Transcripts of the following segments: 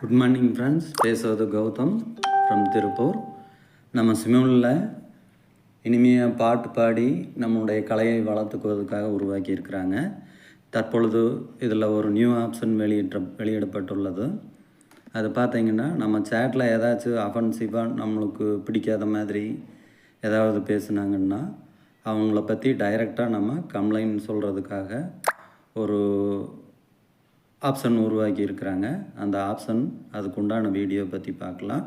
Good morning friends, பேசுவது Gautham from Tiruppur. நம்ம சிமியூனில் இனிமையாக பாட்டு பாடி நம்மளுடைய கலையை வளர்த்துக்குவதற்காக உருவாக்கியிருக்கிறாங்க. தற்பொழுது இதில் ஒரு நியூ ஆப்ஷன் வெளியிடப்பட்டுள்ளது. அது பார்த்திங்கன்னா, நம்ம சேட்டில் ஏதாச்சும் அஃபென்சிவாக நம்மளுக்கு பிடிக்காத மாதிரி ஏதாவது பேசுனாங்கன்னா அவங்கள பற்றி டைரெக்டாக நம்ம கம்ப்ளைண்ட் சொல்கிறதுக்காக ஒரு ஆப்ஷன் உருவாக்கி இருக்கிறாங்க. அந்த ஆப்ஷன் அதுக்குண்டான வீடியோ பற்றி பார்க்கலாம்,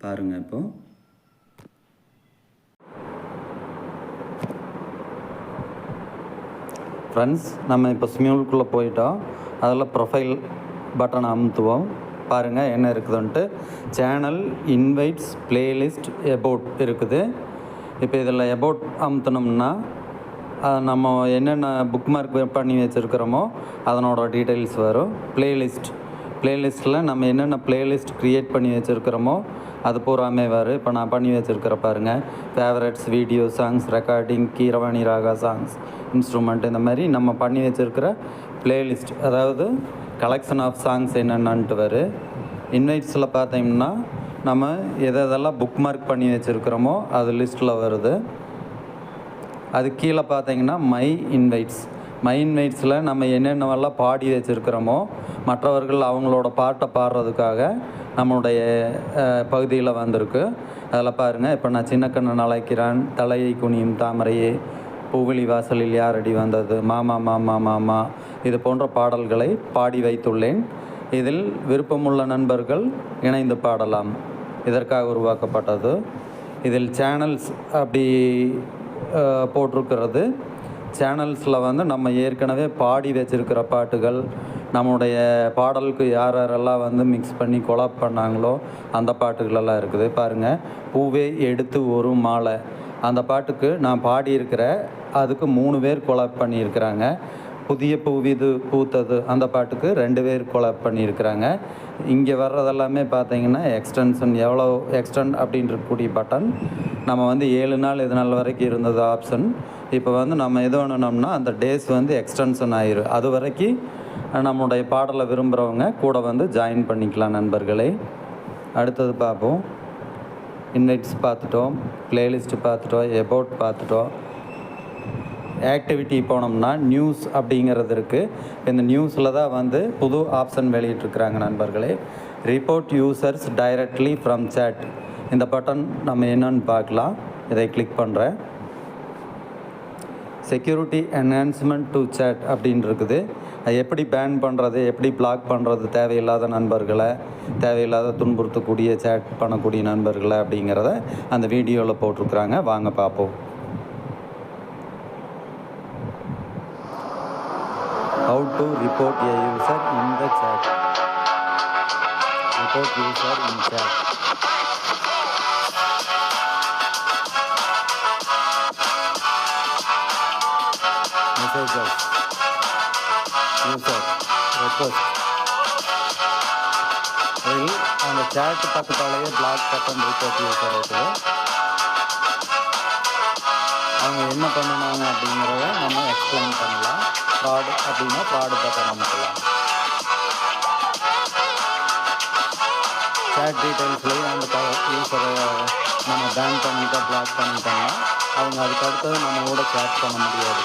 பாருங்கள். இப்போது ஃப்ரெண்ட்ஸ், நம்ம இப்போ ஸ்மியூலுக்குள்ளே போயிட்டோம். அதில் ப்ரொஃபைல் பட்டனை அமுத்துவோம். பாருங்கள் என்ன இருக்குதுன்ட்டு. சேனல், இன்வைட்ஸ், பிளேலிஸ்ட், எபோட் இருக்குது. இப்போ இதில் எபோட் அமுத்தினோம்னா நம்ம என்னென்ன புக் மார்க் பண்ணி வச்சுருக்கிறோமோ அதனோட டீட்டெயில்ஸ் வரும். பிளேலிஸ்ட்டில் நம்ம என்னென்ன பிளேலிஸ்ட் க்ரியேட் பண்ணி வச்சுருக்கிறோமோ அது பூராமே வரும். இப்போ நான் பண்ணி வச்சுருக்கிற பாருங்கள், favourites, video, songs, recording, Keeravani raga songs, instrument, இந்த மாதிரி நம்ம பண்ணி வச்சுருக்கிற பிளேலிஸ்ட், அதாவது கலெக்ஷன் ஆஃப் சாங்ஸ் என்னென்னன்ட்டு வரும். இன்வைட்ஸில் பார்த்தீங்கன்னா நம்ம எதெல்லாம் புக் மார்க் பண்ணி வச்சுருக்கிறோமோ அது லிஸ்ட்டில் வருது. அது கீழே பார்த்தீங்கன்னா மை இன்வைட்ஸில் நம்ம என்னென்னவெல்லாம் பாடி வச்சுருக்கிறோமோ மற்றவர்கள் அவங்களோட பாட்டை பாடுறதுக்காக நம்மளுடைய பகுதியில் வந்திருக்கு. அதில் பாருங்கள், இப்போ நான் சின்ன கண்ணன் அழைக்கிறான், தலையை குனியும் தாமரையே, பூவிழி வாசலில் யாரடி வந்தது, மாமா மாமா மாமா, இது போன்ற பாடல்களை பாடி வைத்துள்ளேன். இதில் விருப்பமுள்ள நண்பர்கள் இணைந்து பாடலாம். இதற்காக உருவாக்கப்பட்டது. இதில் சேனல்ஸ் அப்படி போட்டிருக்கிறது. சேனல்ஸில் வந்து நம்ம ஏற்கனவே பாடி வச்சுருக்கிற பாட்டுகள், நம்முடைய பாடலுக்கு யாரெல்லாம் வந்து மிக்ஸ் பண்ணி கொலாப் பண்ணாங்களோ அந்த பாட்டுகளெல்லாம் இருக்குது. பாருங்கள், பூவே எடுத்து ஒரு மாலை, அந்த பாட்டுக்கு நான் பாடியிருக்கிற அதுக்கு 3 பேர் கொலாப் பண்ணியிருக்கிறாங்க. புதிய பூவிது பூத்தது, அந்த பாட்டுக்கு 2 பேர் கொலாப் பண்ணியிருக்கிறாங்க. இங்கே வர்றதெல்லாமே பார்த்தீங்கன்னா எக்ஸ்டென்ஷன், எவ்வளோ எக்ஸ்டெண்ட் அப்படின்றக்கூடிய பட்டன். நம்ம வந்து 7 நாள் இது நாள் வரைக்கும் இருந்தது ஆப்ஷன். இப்போ வந்து நம்ம எது வேணும்னா அந்த டேஸ் வந்து எக்ஸ்டென்ஷன் ஆயிரும். அது வரைக்கும் நம்முடைய பாடலை விரும்புகிறவங்க கூட வந்து ஜாயின் பண்ணிக்கலாம் நண்பர்களே. அடுத்தது பார்ப்போம். இன்வைட்ஸ் பார்த்துட்டோம், பிளேலிஸ்ட் பார்த்துட்டோம், எபோட் பார்த்துட்டோம். ஆக்டிவிட்டி போனோம்னா நியூஸ் அப்படிங்கிறது இருக்குது. இந்த நியூஸில் தான் வந்து புது ஆப்ஷன் வெளியிட்டிருக்கிறாங்க நண்பர்களே. Report users directly from chat, இந்த பட்டன் நம்ம என்னன்னு பார்க்கலாம். இதை கிளிக் பண்ணுறேன். செக்யூரிட்டி என்ஹான்ஸ்மெண்ட் டு சேட் அப்படின்னு இருக்குது. அது எப்படி பேன் பண்ணுறது, எப்படி பிளாக் பண்ணுறது தேவையில்லாத நண்பர்களை, தேவையில்லாத துன்புறுத்தக்கூடிய சேட் பண்ணக்கூடிய நண்பர்களை அப்படிங்கிறத அந்த வீடியோவில் போட்டிருக்குறாங்க. வாங்க பார்ப்போம். How to report a user in the chat. Report user in chat. Messages. User. Request. இதில் அந்த சேட் பக்கத்தாலேயே பிளாக் பட்டன் ரிப்போர்ட் யூசர் இருக்குது. அவங்க என்ன பண்ணினாங்க அப்படிங்கிறத நம்ம எக்ஸ்பிளைன் பண்ணலாம். ஃப்ராடு அப்படின்னா ஃப்ராடு பட்டன் அமைக்கலாம். சேட் டீட்டெயில்ஸ்லேயும் அந்த யூஸரை நம்ம பேன் பண்ணிட்டா, பிளாக் பண்ணிட்டோம்னா அவங்க அதுக்கு அடுத்தது நம்ம கூட சேட் பண்ண முடியாது.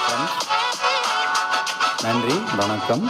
நன்றி, வணக்கம்.